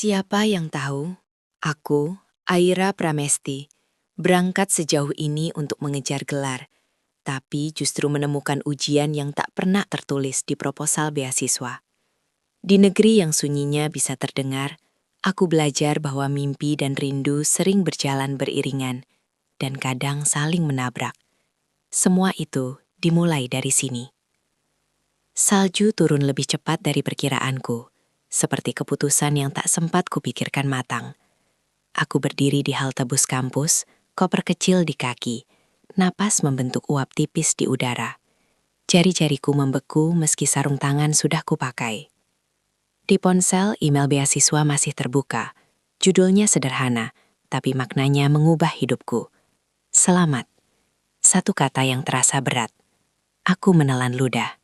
Siapa yang tahu, aku, Aira Pramesti, berangkat sejauh ini untuk mengejar gelar, tapi justru menemukan ujian yang tak pernah tertulis di proposal beasiswa. Di negeri yang sunyinya bisa terdengar, aku belajar bahwa mimpi dan rindu sering berjalan beriringan, dan kadang saling menabrak. Semua itu dimulai dari sini. Salju turun lebih cepat dari perkiraanku, seperti keputusan yang tak sempat kupikirkan matang. Aku berdiri di halte bus kampus, koper kecil di kaki, napas membentuk uap tipis di udara. Jari-jariku membeku meski sarung tangan sudah kupakai. Di ponsel, email beasiswa masih terbuka. Judulnya sederhana, tapi maknanya mengubah hidupku. Selamat. Satu kata yang terasa berat. Aku menelan ludah.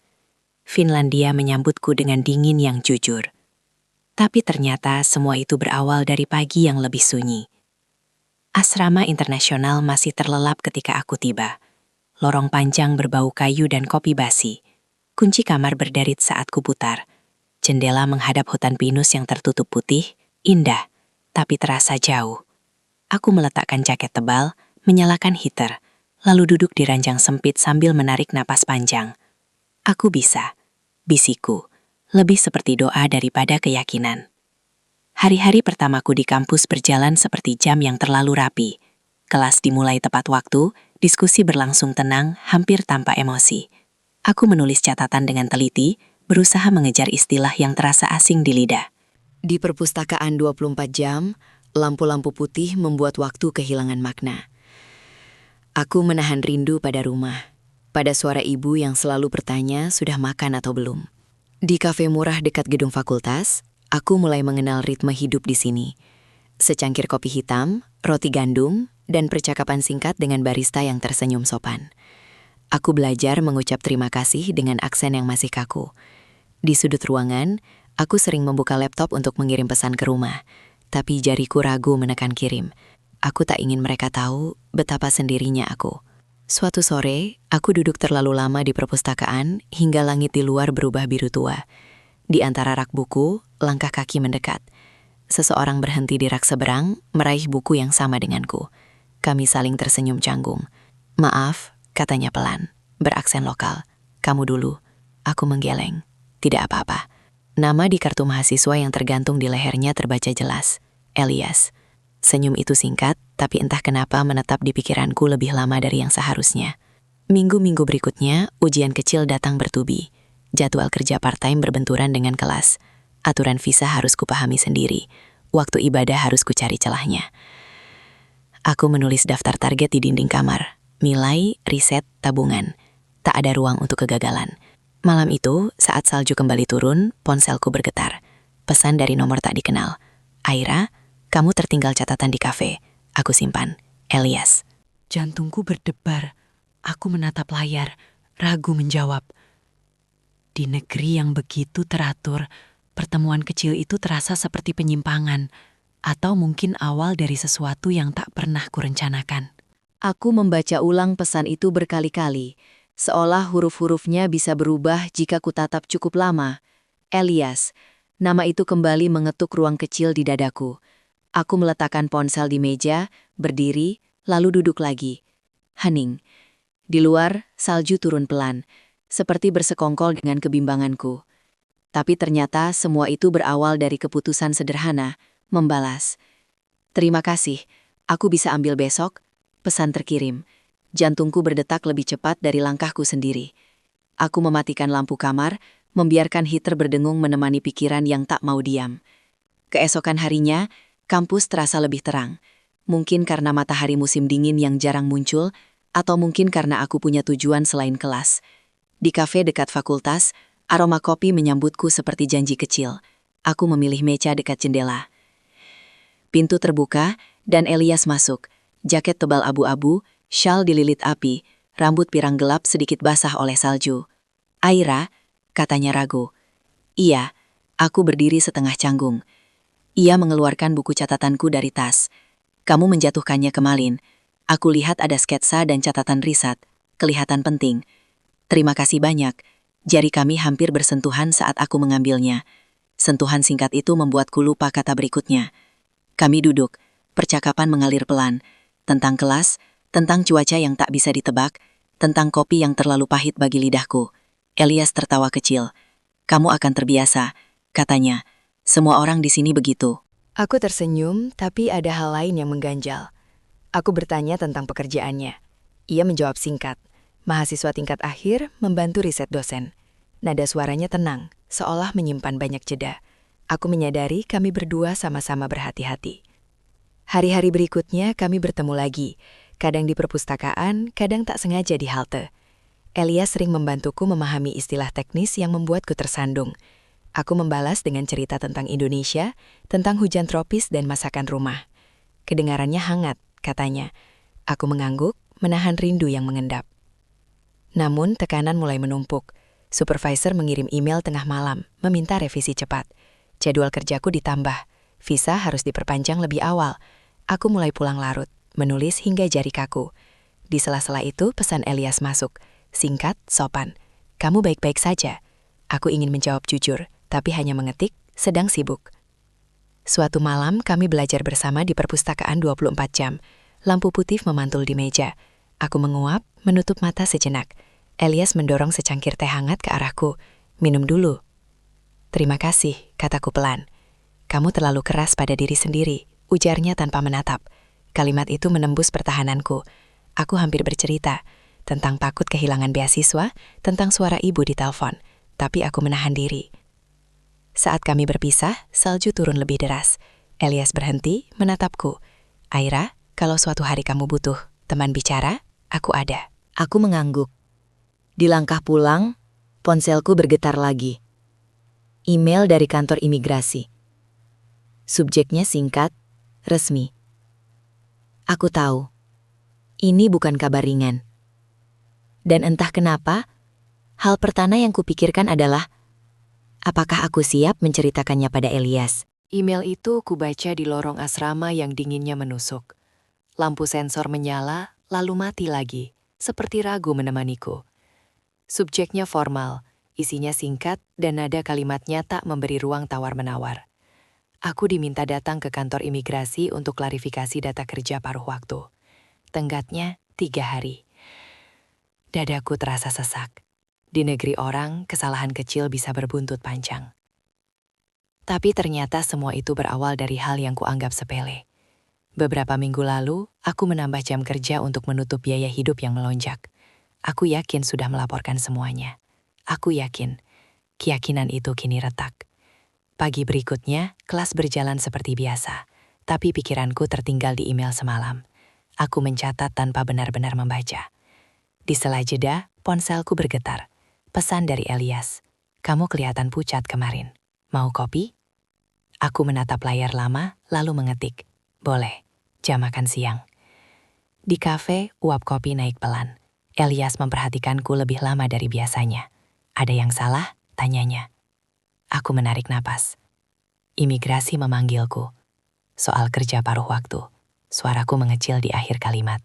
Finlandia menyambutku dengan dingin yang jujur. Tapi ternyata semua itu berawal dari pagi yang lebih sunyi. Asrama internasional masih terlelap ketika aku tiba. Lorong panjang berbau kayu dan kopi basi. Kunci kamar berderit saat kuputar. Jendela menghadap hutan pinus yang tertutup putih, indah, tapi terasa jauh. Aku meletakkan jaket tebal, menyalakan heater, lalu duduk di ranjang sempit sambil menarik napas panjang. Aku bisa. Bisiku, lebih seperti doa daripada keyakinan. Hari-hari pertamaku di kampus berjalan seperti jam yang terlalu rapi. Kelas dimulai tepat waktu, diskusi berlangsung tenang, hampir tanpa emosi. Aku menulis catatan dengan teliti, berusaha mengejar istilah yang terasa asing di lidah. Di perpustakaan 24 jam, lampu-lampu putih membuat waktu kehilangan makna. Aku menahan rindu pada rumah. Pada suara ibu yang selalu bertanya sudah makan atau belum. Di kafe murah dekat gedung fakultas, aku mulai mengenal ritme hidup di sini. Secangkir kopi hitam, roti gandum, dan percakapan singkat dengan barista yang tersenyum sopan. Aku belajar mengucap terima kasih dengan aksen yang masih kaku. Di sudut ruangan, aku sering membuka laptop untuk mengirim pesan ke rumah, tapi jariku ragu menekan kirim. Aku tak ingin mereka tahu betapa sendirinya aku. Suatu sore, aku duduk terlalu lama di perpustakaan hingga langit di luar berubah biru tua. Di antara rak buku, langkah kaki mendekat. Seseorang berhenti di rak seberang, meraih buku yang sama denganku. Kami saling tersenyum canggung. "Maaf," katanya pelan, beraksen lokal. "Kamu dulu." Aku menggeleng. Tidak apa-apa. Nama di kartu mahasiswa yang tergantung di lehernya terbaca jelas. Elias. Senyum itu singkat, tapi entah kenapa menetap di pikiranku lebih lama dari yang seharusnya. Minggu-minggu berikutnya, ujian kecil datang bertubi. Jadwal kerja part-time berbenturan dengan kelas. Aturan visa harus kupahami sendiri. Waktu ibadah harus kucari celahnya. Aku menulis daftar target di dinding kamar. Nilai, riset, tabungan. Tak ada ruang untuk kegagalan. Malam itu, saat salju kembali turun, ponselku bergetar. Pesan dari nomor tak dikenal. "Aira, kamu tertinggal catatan di kafe." Aku simpan. Elias. Jantungku berdebar. Aku menatap layar, ragu menjawab. Di negeri yang begitu teratur, pertemuan kecil itu terasa seperti penyimpangan, atau mungkin awal dari sesuatu yang tak pernah kurencanakan. Aku membaca ulang pesan itu berkali-kali, seolah huruf-hurufnya bisa berubah jika kutatap cukup lama. Elias. Nama itu kembali mengetuk ruang kecil di dadaku. Aku meletakkan ponsel di meja, berdiri, lalu duduk lagi. Hening. Di luar, salju turun pelan, seperti bersekongkol dengan kebimbanganku. Tapi ternyata semua itu berawal dari keputusan sederhana, membalas. "Terima kasih, aku bisa ambil besok." Pesan terkirim. Jantungku berdetak lebih cepat dari langkahku sendiri. Aku mematikan lampu kamar, membiarkan heater berdengung menemani pikiran yang tak mau diam. Keesokan harinya, kampus terasa lebih terang. Mungkin karena matahari musim dingin yang jarang muncul, atau mungkin karena aku punya tujuan selain kelas. Di kafe dekat fakultas, aroma kopi menyambutku seperti janji kecil. Aku memilih meja dekat jendela. Pintu terbuka, dan Elias masuk. Jaket tebal abu-abu, syal dililit api, rambut pirang gelap sedikit basah oleh salju. "Aira," katanya ragu. "Iya." Aku berdiri setengah canggung. Ia mengeluarkan buku catatanku dari tas. "Kamu menjatuhkannya kemarin. Aku lihat ada sketsa dan catatan riset. Kelihatan penting." "Terima kasih banyak." Jari kami hampir bersentuhan saat aku mengambilnya. Sentuhan singkat itu membuatku lupa kata berikutnya. Kami duduk, percakapan mengalir pelan, tentang kelas, tentang cuaca yang tak bisa ditebak, tentang kopi yang terlalu pahit bagi lidahku. Elias tertawa kecil. Kamu akan terbiasa, katanya. Semua orang di sini begitu. Aku tersenyum, tapi ada hal lain yang mengganjal. Aku bertanya tentang pekerjaannya. Ia menjawab singkat. Mahasiswa tingkat akhir membantu riset dosen. Nada suaranya tenang, seolah menyimpan banyak jeda. Aku menyadari kami berdua sama-sama berhati-hati. Hari-hari berikutnya kami bertemu lagi, kadang di perpustakaan, kadang tak sengaja di halte. Elias sering membantuku memahami istilah teknis yang membuatku tersandung. Aku membalas dengan cerita tentang Indonesia, tentang hujan tropis dan masakan rumah. Kedengarannya hangat, katanya. Aku mengangguk, menahan rindu yang mengendap. Namun tekanan mulai menumpuk. Supervisor mengirim email tengah malam, meminta revisi cepat. Jadwal kerjaku ditambah. Visa harus diperpanjang lebih awal. Aku mulai pulang larut, menulis hingga jari kaku. Di sela-sela itu pesan Elias masuk. Singkat, sopan. Kamu baik-baik saja. Aku ingin menjawab jujur, tapi hanya mengetik, sedang sibuk. Suatu malam kami belajar bersama di perpustakaan 24 jam. Lampu putih memantul di meja. Aku menguap, menutup mata sejenak. Elias mendorong secangkir teh hangat ke arahku. Minum dulu. Terima kasih, kataku pelan. Kamu terlalu keras pada diri sendiri, ujarnya tanpa menatap. Kalimat itu menembus pertahananku. Aku hampir bercerita tentang takut kehilangan beasiswa, tentang suara ibu di telepon. Tapi aku menahan diri. Saat kami berpisah, salju turun lebih deras. Elias berhenti, menatapku. Aira, kalau suatu hari kamu butuh teman bicara, aku ada. Aku mengangguk. Di langkah pulang, ponselku bergetar lagi. Email dari kantor imigrasi. Subjeknya singkat, resmi. Aku tahu, ini bukan kabar ringan. Dan entah kenapa, hal pertama yang kupikirkan adalah, apakah aku siap menceritakannya pada Elias? Email itu kubaca di lorong asrama yang dinginnya menusuk. Lampu sensor menyala, lalu mati lagi, seperti ragu menemaniku. Subjeknya formal, isinya singkat, dan nada kalimatnya tak memberi ruang tawar-menawar. Aku diminta datang ke kantor imigrasi untuk klarifikasi data kerja paruh waktu. Tenggatnya 3 hari. Dadaku terasa sesak. Di negeri orang, kesalahan kecil bisa berbuntut panjang. Tapi ternyata semua itu berawal dari hal yang kuanggap sepele. Beberapa minggu lalu, aku menambah jam kerja untuk menutup biaya hidup yang melonjak. Aku yakin sudah melaporkan semuanya. Aku yakin, keyakinan itu kini retak. Pagi berikutnya, kelas berjalan seperti biasa, tapi pikiranku tertinggal di email semalam. Aku mencatat tanpa benar-benar membaca. Di sela jeda, ponselku bergetar. Pesan dari Elias. Kamu kelihatan pucat kemarin. Mau kopi? Aku menatap layar lama, lalu mengetik. Boleh, jam makan siang. Di kafe, uap kopi naik pelan. Elias memperhatikanku lebih lama dari biasanya. Ada yang salah? Tanyanya. Aku menarik napas. Imigrasi memanggilku. Soal kerja paruh waktu. Suaraku mengecil di akhir kalimat.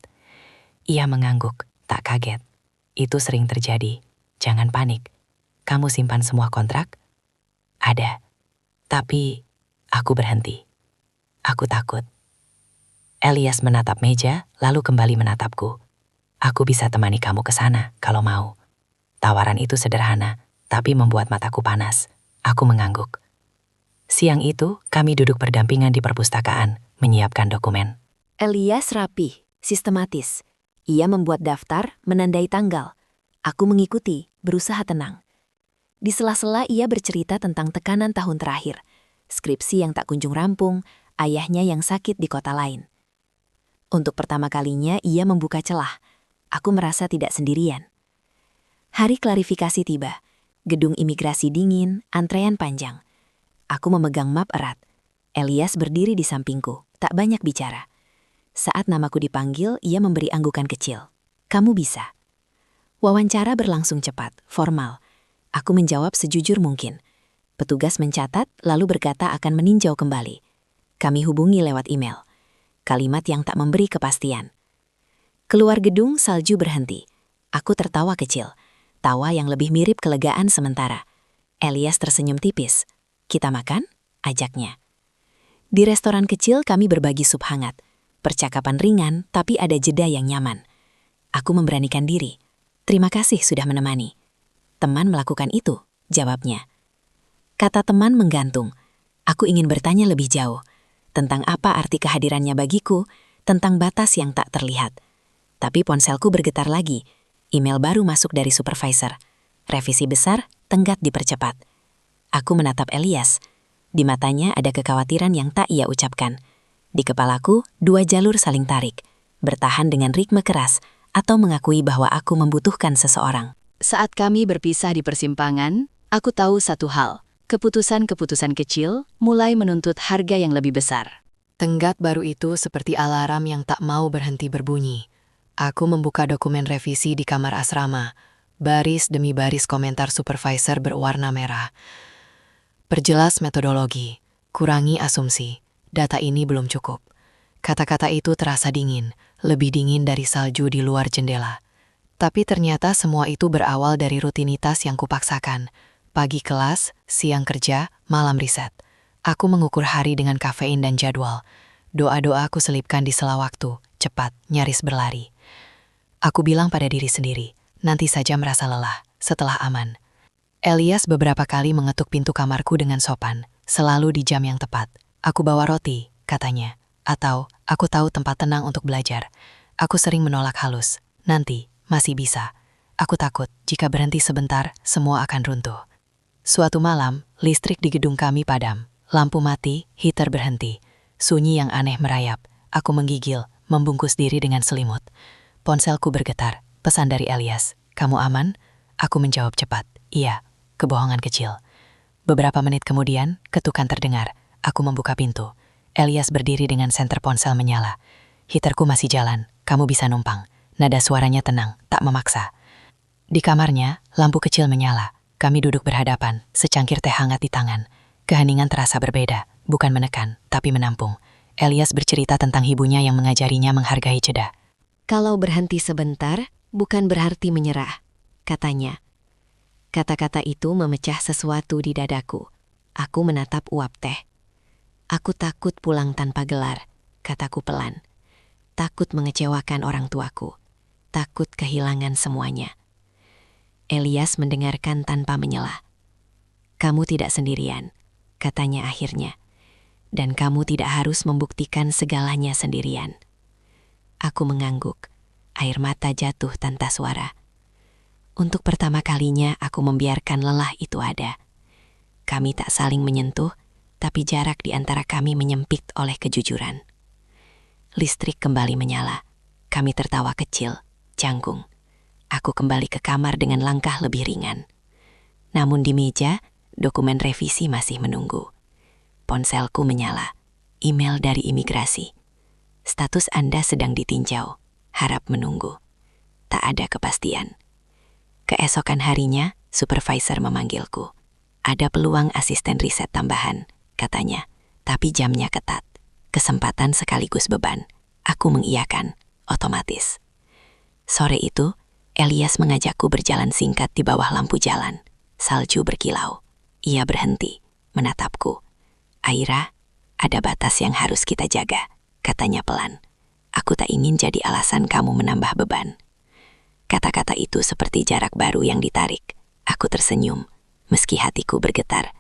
Ia mengangguk, tak kaget. Itu sering terjadi. Jangan panik. Kamu simpan semua kontrak? Ada. Tapi, aku berhenti. Aku takut. Elias menatap meja, lalu kembali menatapku. Aku bisa temani kamu ke sana, kalau mau. Tawaran itu sederhana, tapi membuat mataku panas. Aku mengangguk. Siang itu, kami duduk berdampingan di perpustakaan, menyiapkan dokumen. Elias rapi, sistematis. Ia membuat daftar, menandai tanggal. Aku mengikuti, berusaha tenang. Di sela-sela ia bercerita tentang tekanan tahun terakhir, skripsi yang tak kunjung rampung, ayahnya yang sakit di kota lain. Untuk pertama kalinya ia membuka celah. Aku merasa tidak sendirian. Hari klarifikasi tiba. Gedung imigrasi dingin, antrean panjang. Aku memegang map erat. Elias berdiri di sampingku, tak banyak bicara. Saat namaku dipanggil, ia memberi anggukan kecil. Kamu bisa. Wawancara berlangsung cepat, formal. Aku menjawab sejujur mungkin. Petugas mencatat, lalu berkata akan meninjau kembali. Kami hubungi lewat email. Kalimat yang tak memberi kepastian. Keluar gedung, salju berhenti. Aku tertawa kecil. Tawa yang lebih mirip kelegaan sementara. Elias tersenyum tipis. Kita makan? Ajaknya. Di restoran kecil kami berbagi sup hangat. Percakapan ringan, tapi ada jeda yang nyaman. Aku memberanikan diri. Terima kasih sudah menemani. Teman melakukan itu, jawabnya. Kata teman menggantung. Aku ingin bertanya lebih jauh. Tentang apa arti kehadirannya bagiku, tentang batas yang tak terlihat. Tapi ponselku bergetar lagi. Email baru masuk dari supervisor. Revisi besar, tenggat dipercepat. Aku menatap Elias. Di matanya ada kekhawatiran yang tak ia ucapkan. Di kepalaku, 2 jalur saling tarik. Bertahan dengan ritme keras, atau mengakui bahwa aku membutuhkan seseorang. Saat kami berpisah di persimpangan, aku tahu satu hal. Keputusan-keputusan kecil mulai menuntut harga yang lebih besar. Tenggat baru itu seperti alarm yang tak mau berhenti berbunyi. Aku membuka dokumen revisi di kamar asrama. Baris demi baris komentar supervisor berwarna merah. Perjelas metodologi, kurangi asumsi, data ini belum cukup. Kata-kata itu terasa dingin, lebih dingin dari salju di luar jendela. Tapi ternyata semua itu berawal dari rutinitas yang kupaksakan. Pagi kelas, siang kerja, malam riset. Aku mengukur hari dengan kafein dan jadwal. Doa-doa aku selipkan di sela waktu, cepat, nyaris berlari. Aku bilang pada diri sendiri, nanti saja merasa lelah, setelah aman. Elias beberapa kali mengetuk pintu kamarku dengan sopan, selalu di jam yang tepat. Aku bawa roti, katanya. Atau, aku tahu tempat tenang untuk belajar. Aku sering menolak halus. Nanti, masih bisa. Aku takut, jika berhenti sebentar, semua akan runtuh. Suatu malam, listrik di gedung kami padam. Lampu mati, heater berhenti. Sunyi yang aneh merayap. Aku menggigil, membungkus diri dengan selimut. Ponselku bergetar. Pesan dari Elias. Kamu aman? Aku menjawab cepat. Iya. Kebohongan kecil. Beberapa menit kemudian, ketukan terdengar. Aku membuka pintu. Elias berdiri dengan senter ponsel menyala. Heaterku masih jalan. Kamu bisa numpang. Nada suaranya tenang, tak memaksa. Di kamarnya, lampu kecil menyala. Kami duduk berhadapan, secangkir teh hangat di tangan. Keheningan terasa berbeda, bukan menekan, tapi menampung. Elias bercerita tentang ibunya yang mengajarinya menghargai jeda. Kalau berhenti sebentar, bukan berarti menyerah, katanya. Kata-kata itu memecah sesuatu di dadaku. Aku menatap uap teh. Aku takut pulang tanpa gelar, kataku pelan. Takut mengecewakan orang tuaku. Takut kehilangan semuanya. Elias mendengarkan tanpa menyela. Kamu tidak sendirian, katanya akhirnya. Dan kamu tidak harus membuktikan segalanya sendirian. Aku mengangguk. Air mata jatuh tanpa suara. Untuk pertama kalinya aku membiarkan lelah itu ada. Kami tak saling menyentuh, tapi jarak di antara kami menyempit oleh kejujuran. Listrik kembali menyala. Kami tertawa kecil, canggung. Aku kembali ke kamar dengan langkah lebih ringan. Namun di meja, dokumen revisi masih menunggu. Ponselku menyala. Email dari imigrasi. Status Anda sedang ditinjau. Harap menunggu. Tak ada kepastian. Keesokan harinya, supervisor memanggilku. Ada peluang asisten riset tambahan, katanya. Tapi jamnya ketat. Kesempatan sekaligus beban. Aku mengiyakan, otomatis. Sore itu, Elias mengajakku berjalan singkat di bawah lampu jalan. Salju berkilau. Ia berhenti, menatapku. Aira, ada batas yang harus kita jaga, katanya pelan. Aku tak ingin jadi alasan kamu menambah beban. Kata-kata itu seperti jarak baru yang ditarik. Aku tersenyum, meski hatiku bergetar.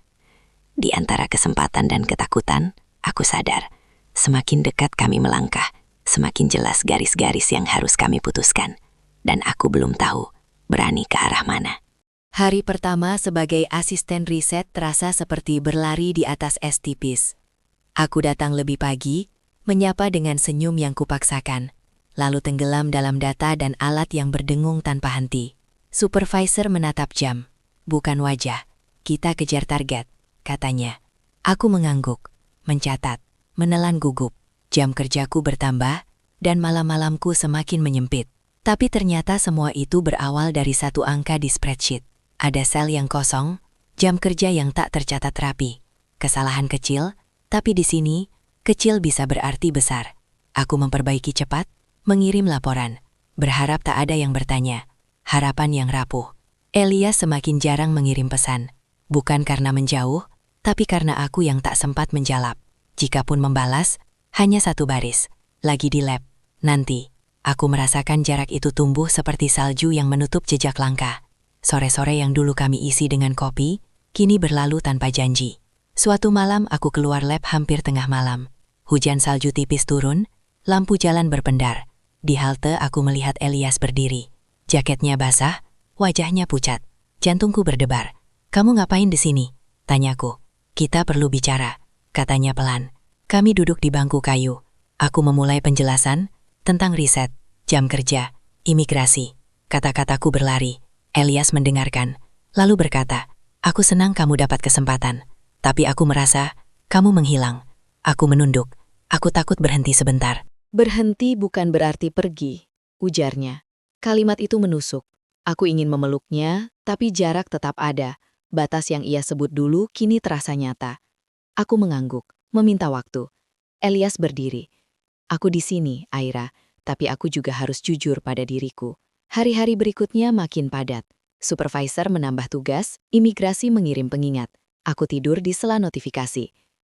Di antara kesempatan dan ketakutan, aku sadar, semakin dekat kami melangkah, semakin jelas garis-garis yang harus kami putuskan. Dan aku belum tahu, berani ke arah mana. Hari pertama sebagai asisten riset terasa seperti berlari di atas es tipis. Aku datang lebih pagi, menyapa dengan senyum yang kupaksakan, lalu tenggelam dalam data dan alat yang berdengung tanpa henti. Supervisor menatap jam, bukan wajah. Kita kejar target, katanya. Aku mengangguk, mencatat, menelan gugup. Jam kerjaku bertambah, dan malam-malamku semakin menyempit. Tapi ternyata semua itu berawal dari satu angka di spreadsheet. Ada sel yang kosong, jam kerja yang tak tercatat rapi. Kesalahan kecil, tapi di sini, kecil bisa berarti besar. Aku memperbaiki cepat, mengirim laporan. Berharap tak ada yang bertanya. Harapan yang rapuh. Elias semakin jarang mengirim pesan. Bukan karena menjauh, Tapi karena aku yang tak sempat menjawab, jikapun membalas, hanya satu baris, lagi di lab. Nanti, aku merasakan jarak itu tumbuh seperti salju yang menutup jejak langkah. Sore-sore yang dulu kami isi dengan kopi, kini berlalu tanpa janji. Suatu malam aku keluar lab hampir tengah malam. Hujan salju tipis turun, lampu jalan berpendar. Di halte aku melihat Elias berdiri. Jaketnya basah, wajahnya pucat. Jantungku berdebar. "Kamu ngapain di sini?" tanyaku. "Kita perlu bicara," katanya pelan. Kami duduk di bangku kayu. Aku memulai penjelasan tentang riset, jam kerja, imigrasi. Kata-kataku berlari. Elias mendengarkan, lalu berkata, "Aku senang kamu dapat kesempatan, tapi aku merasa kamu menghilang." Aku menunduk. Aku takut berhenti sebentar. Berhenti bukan berarti pergi, ujarnya. Kalimat itu menusuk. Aku ingin memeluknya, tapi jarak tetap ada. Batas yang ia sebut dulu kini terasa nyata. Aku mengangguk, meminta waktu. Elias berdiri. "Aku di sini, Aira, tapi aku juga harus jujur pada diriku." Hari-hari berikutnya makin padat. Supervisor menambah tugas, imigrasi mengirim pengingat. Aku tidur di sela notifikasi.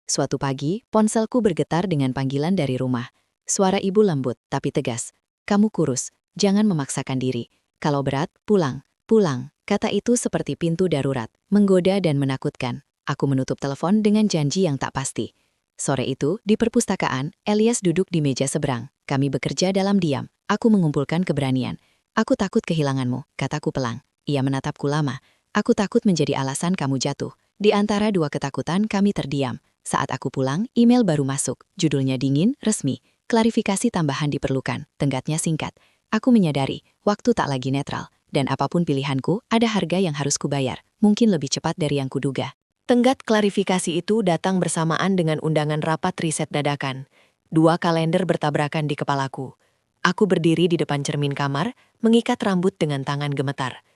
Suatu pagi, ponselku bergetar dengan panggilan dari rumah. Suara ibu lembut tapi tegas. "Kamu kurus, jangan memaksakan diri. Kalau berat, pulang, pulang." Kata itu seperti pintu darurat, menggoda dan menakutkan. Aku menutup telepon dengan janji yang tak pasti. Sore itu, di perpustakaan, Elias duduk di meja seberang. Kami bekerja dalam diam. Aku mengumpulkan keberanian. "Aku takut kehilanganmu," kataku pelan. Ia menatapku lama. "Aku takut menjadi alasan kamu jatuh." Di antara dua ketakutan, kami terdiam. Saat aku pulang, email baru masuk. Judulnya dingin, resmi. Klarifikasi tambahan diperlukan. Tenggatnya singkat. Aku menyadari, waktu tak lagi netral. Dan apapun pilihanku, ada harga yang harus kubayar. Mungkin lebih cepat dari yang kuduga. Tenggat klarifikasi itu datang bersamaan dengan undangan rapat riset dadakan. 2 kalender bertabrakan di kepalaku. Aku berdiri di depan cermin kamar, mengikat rambut dengan tangan gemetar.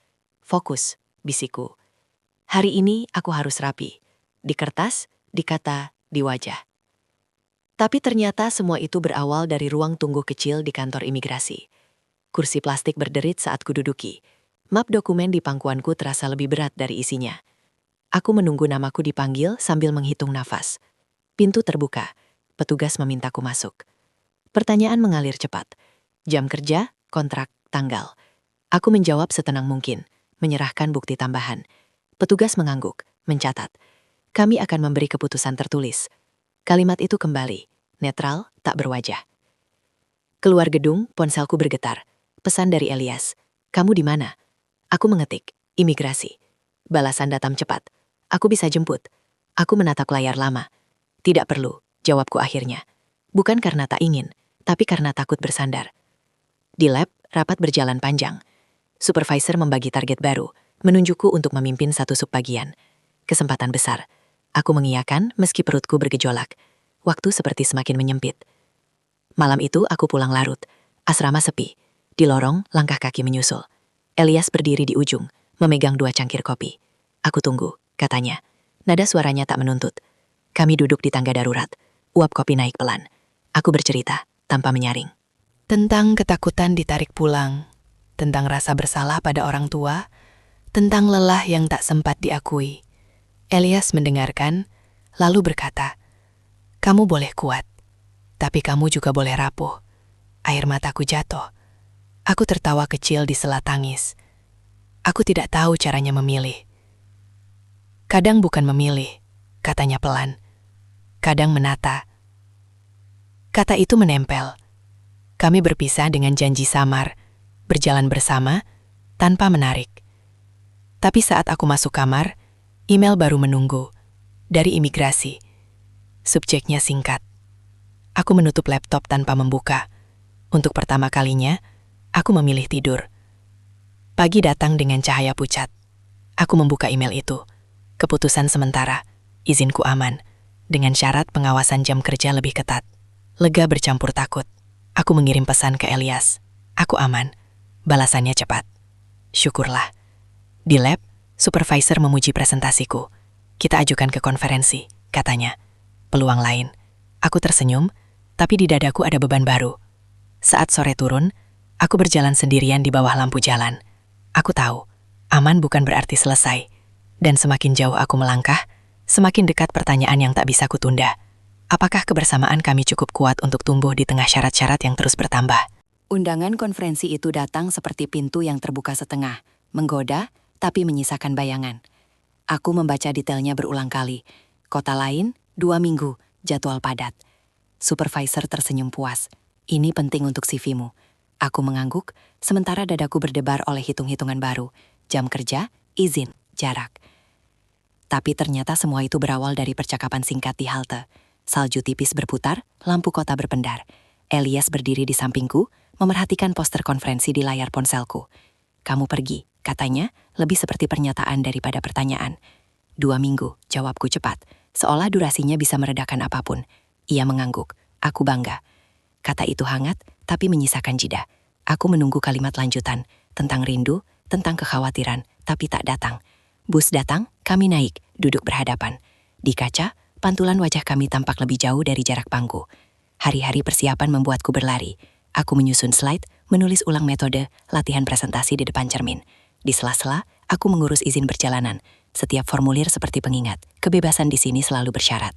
"Fokus," bisikku. "Hari ini aku harus rapi. Di kertas, di kata, di wajah." Tapi ternyata semua itu berawal dari ruang tunggu kecil di kantor imigrasi. Kursi plastik berderit saat kududuki. Map dokumen di pangkuanku terasa lebih berat dari isinya. Aku menunggu namaku dipanggil sambil menghitung nafas. Pintu terbuka. Petugas memintaku masuk. Pertanyaan mengalir cepat. Jam kerja, kontrak, tanggal. Aku menjawab setenang mungkin, menyerahkan bukti tambahan. Petugas mengangguk, mencatat. "Kami akan memberi keputusan tertulis." Kalimat itu kembali, netral, tak berwajah. Keluar gedung, ponselku bergetar. Pesan dari Elias. "Kamu di mana?" Aku mengetik, "Imigrasi." Balasan datang cepat. "Aku bisa jemput." Aku menatap layar lama. "Tidak perlu," jawabku akhirnya. Bukan karena tak ingin, tapi karena takut bersandar. Di lab, rapat berjalan panjang. Supervisor membagi target baru, menunjukku untuk memimpin satu subbagian. Kesempatan besar. Aku mengiyakan meski perutku bergejolak. Waktu seperti semakin menyempit. Malam itu aku pulang larut. Asrama sepi. Di lorong, langkah kaki menyusul. Elias berdiri di ujung, memegang 2 cangkir kopi. "Aku tunggu," katanya. Nada suaranya tak menuntut. Kami duduk di tangga darurat. Uap kopi naik pelan. Aku bercerita, tanpa menyaring. Tentang ketakutan ditarik pulang, tentang rasa bersalah pada orang tua, tentang lelah yang tak sempat diakui. Elias mendengarkan, lalu berkata, "Kamu boleh kuat, tapi kamu juga boleh rapuh." Air mataku jatuh. Aku tertawa kecil di sela tangis. Aku tidak tahu caranya memilih. "Kadang bukan memilih," katanya pelan. "Kadang menata." Kata itu menempel. Kami berpisah dengan janji samar, berjalan bersama, tanpa menarik. Tapi saat aku masuk kamar, email baru menunggu, dari imigrasi. Subjeknya singkat. Aku menutup laptop tanpa membuka. Untuk pertama kalinya, aku memilih tidur. Pagi datang dengan cahaya pucat. Aku membuka email itu. Keputusan sementara, izinku aman, dengan syarat pengawasan jam kerja lebih ketat. Lega bercampur takut. Aku mengirim pesan ke Elias. "Aku aman." Balasannya cepat. "Syukurlah." Di lab, supervisor memuji presentasiku. "Kita ajukan ke konferensi," katanya. Peluang lain. Aku tersenyum, tapi di dadaku ada beban baru. Saat sore turun, aku berjalan sendirian di bawah lampu jalan. Aku tahu, aman bukan berarti selesai. Dan semakin jauh aku melangkah, Semakin dekat pertanyaan yang tak bisa kutunda. Apakah kebersamaan kami cukup kuat untuk tumbuh di tengah syarat-syarat yang terus bertambah? Undangan konferensi itu datang seperti pintu yang terbuka setengah, menggoda tapi menyisakan bayangan. Aku membaca detailnya berulang kali. Kota lain, 2 minggu, jadwal padat. Supervisor tersenyum puas. Ini penting untuk CV-mu. Aku mengangguk, sementara dadaku berdebar oleh hitung-hitungan baru. Jam kerja, izin, jarak. Tapi ternyata semua itu berawal dari percakapan singkat di halte. Salju tipis berputar, lampu kota berpendar. Elias berdiri di sampingku, memerhatikan poster konferensi di layar ponselku. Kamu pergi, katanya, lebih seperti pernyataan daripada pertanyaan. 2 minggu, jawabku cepat, seolah durasinya bisa meredakan apapun. Ia mengangguk, aku bangga. Kata itu hangat, tapi menyisakan jeda. Aku menunggu kalimat lanjutan, tentang rindu, tentang kekhawatiran, tapi tak datang. Bus datang, kami naik, duduk berhadapan. Di kaca, pantulan wajah kami tampak lebih jauh dari jarak pangku. Hari-hari persiapan membuatku berlari. Aku menyusun slide, menulis ulang metode, latihan presentasi di depan cermin. Di sela-sela, aku mengurus izin perjalanan. Setiap formulir seperti pengingat, kebebasan di sini selalu bersyarat.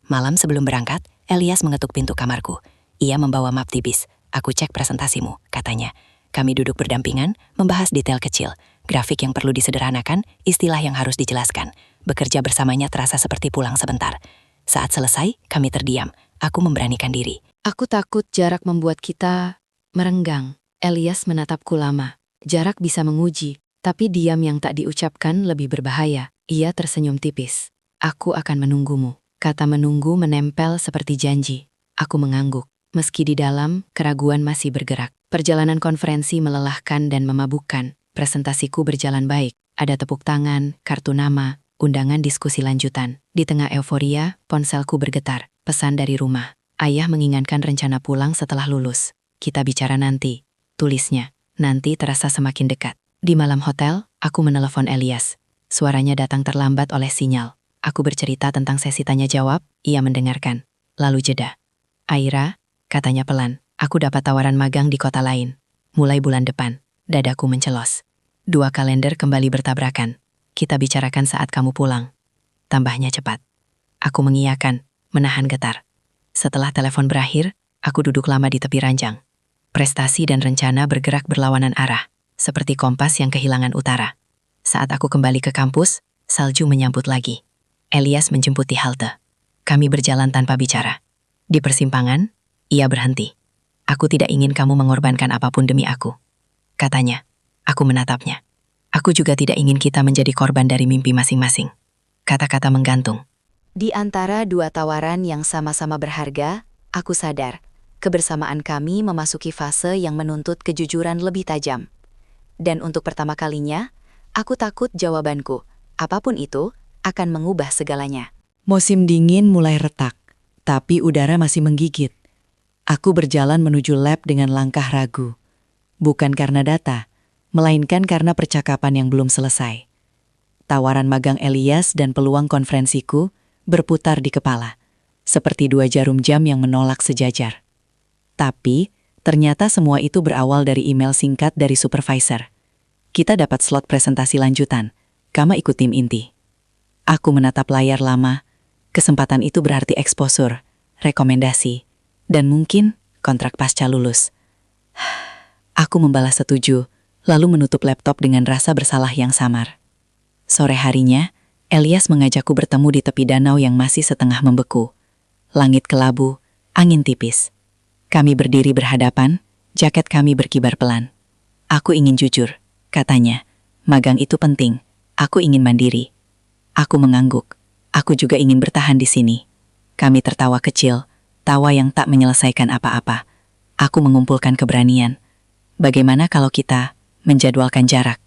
Malam sebelum berangkat, Elias mengetuk pintu kamarku. Ia membawa map tipis. Aku cek presentasimu, katanya. Kami duduk berdampingan, membahas detail kecil, grafik yang perlu disederhanakan, istilah yang harus dijelaskan. Bekerja bersamanya terasa seperti pulang sebentar. Saat selesai, kami terdiam. Aku memberanikan diri. Aku takut jarak membuat kita merenggang. Elias menatapku lama. Jarak bisa menguji, tapi diam yang tak diucapkan lebih berbahaya. Ia tersenyum tipis. Aku akan menunggumu. Kata menunggu menempel seperti janji. Aku mengangguk. Meski di dalam, keraguan masih bergerak. Perjalanan konferensi melelahkan dan memabukkan. Presentasiku berjalan baik. Ada tepuk tangan, kartu nama, undangan diskusi lanjutan. Di tengah euforia, ponselku bergetar. Pesan dari rumah. Ayah mengingatkan rencana pulang setelah lulus. Kita bicara nanti. Tulisnya. Nanti terasa semakin dekat. Di malam hotel, aku menelepon Elias. Suaranya datang terlambat oleh sinyal. Aku bercerita tentang sesi tanya jawab, ia mendengarkan. Lalu jeda. Aira, katanya pelan, aku dapat tawaran magang di kota lain. Mulai bulan depan. Dadaku mencelos. 2 kalender kembali bertabrakan. Kita bicarakan saat kamu pulang. Tambahnya cepat. Aku mengiyakan, menahan getar. Setelah telepon berakhir, aku duduk lama di tepi ranjang. Prestasi dan rencana bergerak berlawanan arah, seperti kompas yang kehilangan utara. Saat aku kembali ke kampus, salju menyambut lagi. Elias menjemput di halte. Kami berjalan tanpa bicara. Di persimpangan, ia berhenti. Aku tidak ingin kamu mengorbankan apapun demi aku. Katanya. Aku menatapnya. Aku juga tidak ingin kita menjadi korban dari mimpi masing-masing. Kata-kata menggantung. Di antara 2 tawaran yang sama-sama berharga, aku sadar, kebersamaan kami memasuki fase yang menuntut kejujuran lebih tajam. Dan untuk pertama kalinya, aku takut jawabanku, apapun itu, akan mengubah segalanya. Musim dingin mulai retak, tapi udara masih menggigit. Aku berjalan menuju lab dengan langkah ragu. Bukan karena data, melainkan karena percakapan yang belum selesai. Tawaran magang Elias dan peluang konferensiku berputar di kepala, seperti 2 jarum jam yang menolak sejajar. Tapi, ternyata semua itu berawal dari email singkat dari supervisor. Kita dapat slot presentasi lanjutan, kamu ikut tim inti. Aku menatap layar lama, kesempatan itu berarti exposure, rekomendasi, dan mungkin kontrak pasca lulus. Aku membalas setuju, lalu menutup laptop dengan rasa bersalah yang samar. Sore harinya, Elias mengajakku bertemu di tepi danau yang masih setengah membeku. Langit kelabu, angin tipis. Kami berdiri berhadapan, jaket kami berkibar pelan. Aku ingin jujur, katanya. Magang itu penting, aku ingin mandiri. Aku mengangguk, aku juga ingin bertahan di sini. Kami tertawa kecil, tawa yang tak menyelesaikan apa-apa. Aku mengumpulkan keberanian. Bagaimana kalau kita menjadwalkan jarak?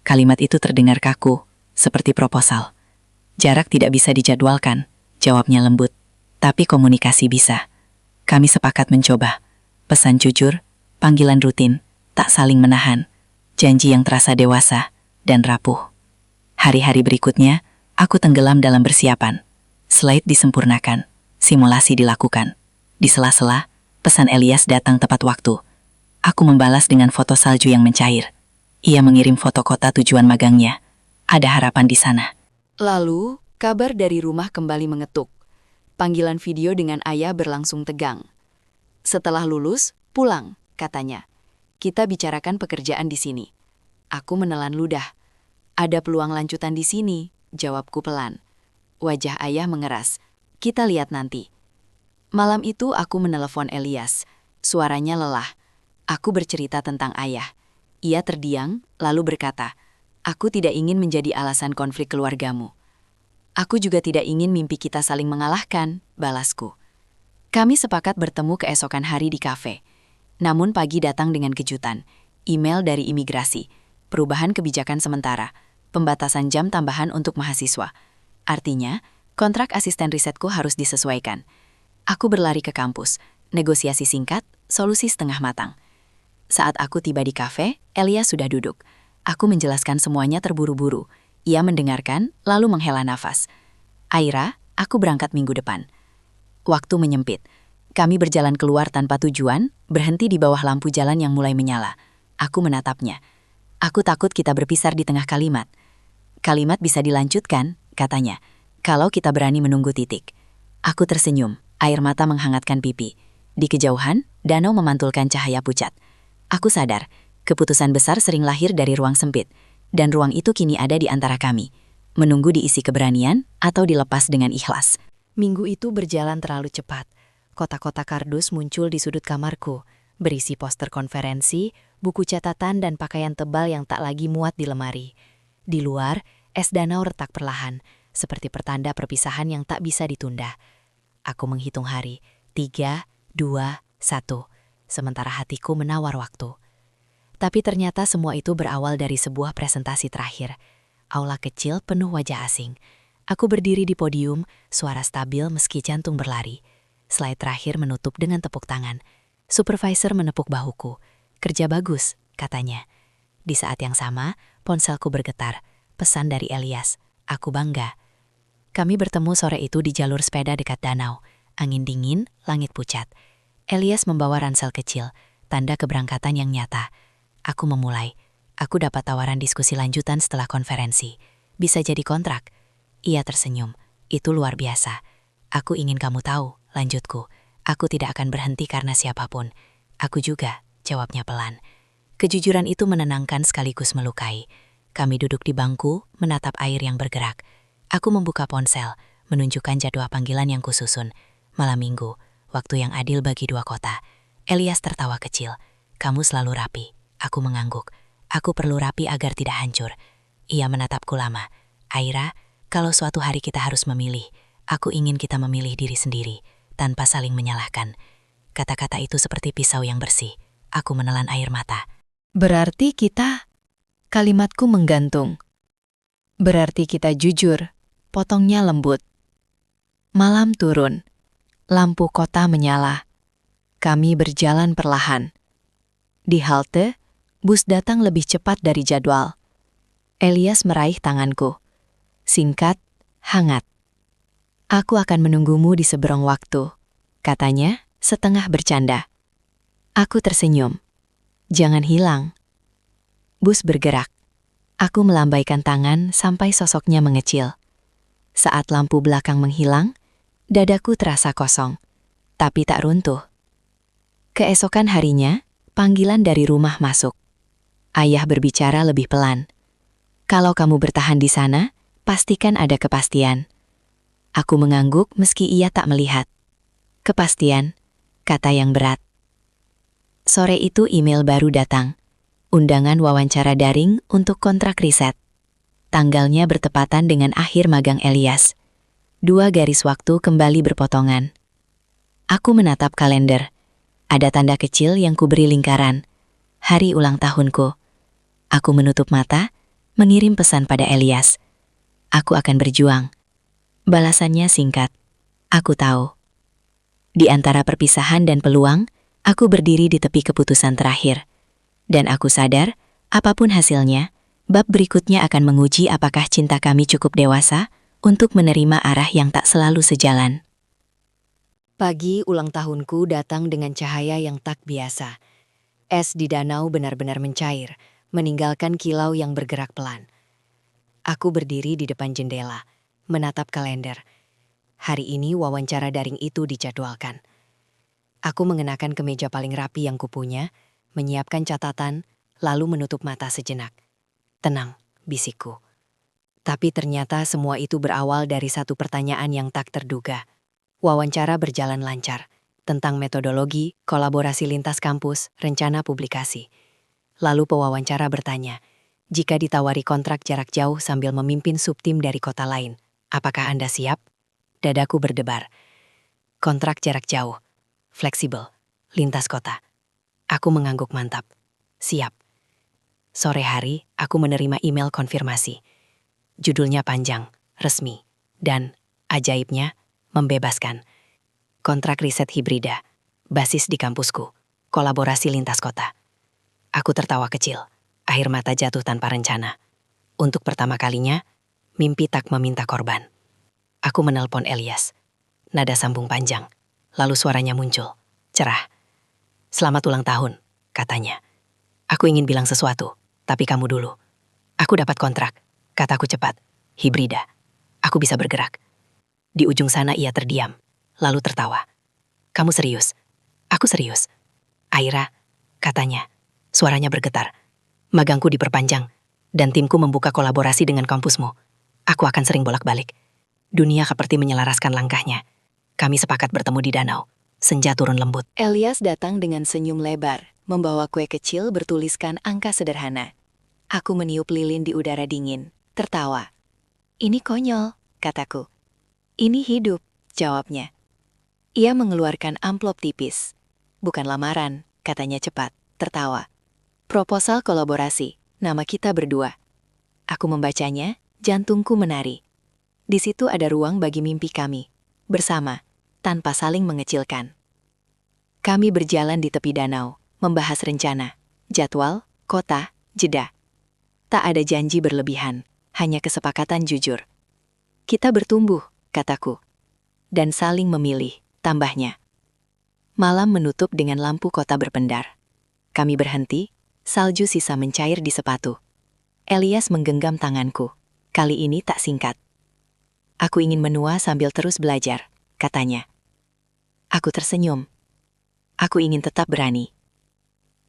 Kalimat itu terdengar kaku, seperti proposal. Jarak tidak bisa dijadwalkan, jawabnya lembut. Tapi komunikasi bisa. Kami sepakat mencoba. Pesan jujur, panggilan rutin, tak saling menahan. Janji yang terasa dewasa dan rapuh. Hari-hari berikutnya, aku tenggelam dalam persiapan. Slide disempurnakan, simulasi dilakukan. Di sela-sela, pesan Elias datang tepat waktu. Aku membalas dengan foto salju yang mencair. Ia mengirim foto kota tujuan magangnya. Ada harapan di sana. Lalu, Kabar dari rumah kembali mengetuk. Panggilan video dengan ayah berlangsung tegang. Setelah lulus, pulang, katanya. Kita bicarakan pekerjaan di sini. Aku menelan ludah. Ada peluang lanjutan di sini, jawabku pelan. Wajah ayah mengeras. Kita lihat nanti. Malam itu aku menelepon Elias. Suaranya lelah. Aku bercerita tentang ayah. Ia terdiam, lalu berkata, "Aku tidak ingin menjadi alasan konflik keluargamu." "Aku juga tidak ingin mimpi kita saling mengalahkan," balasku. Kami sepakat bertemu keesokan hari di kafe. Namun pagi datang dengan kejutan. Email dari imigrasi, perubahan kebijakan sementara, pembatasan jam tambahan untuk mahasiswa. Artinya, kontrak asisten risetku harus disesuaikan. Aku berlari ke kampus, negosiasi singkat, solusi setengah matang. Saat aku tiba di kafe, Elias sudah duduk. Aku menjelaskan semuanya terburu-buru. Ia mendengarkan, lalu menghela nafas. "Aira, aku berangkat minggu depan." Waktu menyempit. Kami berjalan keluar tanpa tujuan, berhenti di bawah lampu jalan yang mulai menyala. Aku menatapnya. "Aku takut kita berpisah di tengah kalimat." "Kalimat bisa dilanjutkan," katanya, "kalau kita berani menunggu titik." Aku tersenyum, air mata menghangatkan pipi. Di kejauhan, danau memantulkan cahaya pucat. Aku sadar, keputusan besar sering lahir dari ruang sempit, dan ruang itu kini ada di antara kami. Menunggu diisi keberanian atau dilepas dengan ikhlas. Minggu itu berjalan terlalu cepat. Kotak-kotak kardus muncul di sudut kamarku, berisi poster konferensi, buku catatan dan pakaian tebal yang tak lagi muat di lemari. Di luar, es danau retak perlahan, seperti pertanda perpisahan yang tak bisa ditunda. Aku menghitung hari, 3, 2, 1. Sementara hatiku menawar waktu. Tapi ternyata semua itu berawal dari sebuah presentasi terakhir. Aula kecil penuh wajah asing. Aku berdiri di podium, suara stabil meski jantung berlari. Slide terakhir menutup dengan tepuk tangan. Supervisor menepuk bahuku. "Kerja bagus," katanya. Di saat yang sama, ponselku bergetar. Pesan dari Elias. Aku bangga. Kami bertemu sore itu di jalur sepeda dekat danau. Angin dingin, langit pucat. Elias membawa ransel kecil, tanda keberangkatan yang nyata. Aku memulai. Aku dapat tawaran diskusi lanjutan setelah konferensi. Bisa jadi kontrak. Ia tersenyum. "Itu luar biasa. Aku ingin kamu tahu," lanjutku. "Aku tidak akan berhenti karena siapapun." "Aku juga," jawabnya pelan. Kejujuran itu menenangkan sekaligus melukai. Kami duduk di bangku, menatap air yang bergerak. Aku membuka ponsel, menunjukkan jadwal panggilan yang kususun. Malam minggu. Waktu yang adil bagi dua kota. Elias tertawa kecil. "Kamu selalu rapi." Aku mengangguk. "Aku perlu rapi agar tidak hancur." Ia menatapku lama. "Aira, kalau suatu hari kita harus memilih, aku ingin kita memilih diri sendiri, tanpa saling menyalahkan." Kata-kata itu seperti pisau yang bersih. Aku menelan air mata. "Berarti kita..." Kalimatku menggantung. "Berarti kita jujur." Potongnya lembut. Malam turun. Lampu kota menyala. Kami berjalan perlahan. Di halte, bus datang lebih cepat dari jadwal. Elias meraih tanganku. Singkat, hangat. "Aku akan menunggumu di seberang waktu," katanya, setengah bercanda. Aku tersenyum. "Jangan hilang." Bus bergerak. Aku melambaikan tangan sampai sosoknya mengecil. Saat lampu belakang menghilang, dadaku terasa kosong, tapi tak runtuh. Keesokan harinya, panggilan dari rumah masuk. Ayah berbicara lebih pelan. "Kalau kamu bertahan di sana, pastikan ada kepastian." Aku mengangguk meski ia tak melihat. "Kepastian," kata yang berat. Sore itu email baru datang. Undangan wawancara daring untuk kontrak riset. Tanggalnya bertepatan dengan akhir magang Elias. 2 garis waktu kembali berpotongan. Aku menatap kalender. Ada tanda kecil yang kuberi lingkaran. Hari ulang tahunku. Aku menutup mata, mengirim pesan pada Elias. "Aku akan berjuang." Balasannya singkat. "Aku tahu." Di antara perpisahan dan peluang, aku berdiri di tepi keputusan terakhir. Dan aku sadar, apapun hasilnya, bab berikutnya akan menguji apakah cinta kami cukup dewasa untuk menerima arah yang tak selalu sejalan. Pagi ulang tahunku datang dengan cahaya yang tak biasa. Es di danau benar-benar mencair, meninggalkan kilau yang bergerak pelan. Aku berdiri di depan jendela. menatap kalender. Hari ini wawancara daring itu dijadwalkan. Aku mengenakan kemeja paling rapi yang kupunya, menyiapkan catatan, lalu menutup mata sejenak. Tenang, bisikku. Tapi ternyata semua itu berawal dari satu pertanyaan yang tak terduga. Wawancara berjalan lancar, tentang metodologi, kolaborasi lintas kampus, rencana publikasi. Lalu pewawancara bertanya, jika ditawari kontrak jarak jauh sambil memimpin subtim dari kota lain, apakah Anda siap? Dadaku berdebar. Kontrak jarak jauh, fleksibel, lintas kota. Aku mengangguk mantap. Siap. Sore hari, aku menerima email konfirmasi. Judulnya panjang, resmi, dan, ajaibnya, membebaskan. Kontrak riset hibrida, basis di kampusku, kolaborasi lintas kota. Aku tertawa kecil, air mata jatuh tanpa rencana. Untuk pertama kalinya, mimpi tak meminta korban. Aku menelpon Elias. Nada sambung panjang, lalu suaranya muncul, cerah. Selamat ulang tahun, katanya. Aku ingin bilang sesuatu, tapi kamu dulu. Aku dapat kontrak, kataku cepat, hibrida. Aku bisa bergerak. Di ujung sana ia terdiam, lalu tertawa. Kamu serius? Aku serius. Aira, katanya. Suaranya bergetar. Magangku diperpanjang, dan timku membuka kolaborasi dengan kampusmu. Aku akan sering bolak-balik. Dunia seperti menyelaraskan langkahnya. Kami sepakat bertemu di danau. Senja turun lembut. Elias datang dengan senyum lebar, membawa kue kecil bertuliskan angka sederhana. Aku meniup lilin di udara dingin, tertawa. Ini konyol, kataku. Ini hidup, jawabnya. Ia mengeluarkan amplop tipis. Bukan lamaran, katanya cepat, tertawa. Proposal kolaborasi, nama kita berdua. Aku membacanya, jantungku menari. Di situ ada ruang bagi mimpi kami, bersama, tanpa saling mengecilkan. Kami berjalan di tepi danau, membahas rencana, jadwal, kota, jeda. Tak ada janji berlebihan, hanya kesepakatan jujur. Kita bertumbuh, kataku. Dan saling memilih, tambahnya. Malam menutup dengan lampu kota berpendar. Kami berhenti, salju sisa mencair di sepatu. Elias menggenggam tanganku. Kali ini tak singkat. Aku ingin menua sambil terus belajar, katanya. Aku tersenyum. Aku ingin tetap berani.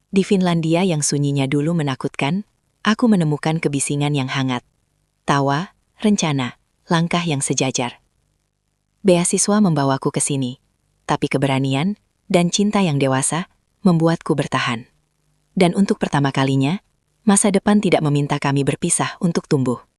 Di Finlandia yang sunyinya dulu menakutkan, aku menemukan kebisingan yang hangat. Tawa, rencana, langkah yang sejajar. Beasiswa membawaku ke sini, tapi keberanian dan cinta yang dewasa membuatku bertahan. Dan untuk pertama kalinya, masa depan tidak meminta kami berpisah untuk tumbuh.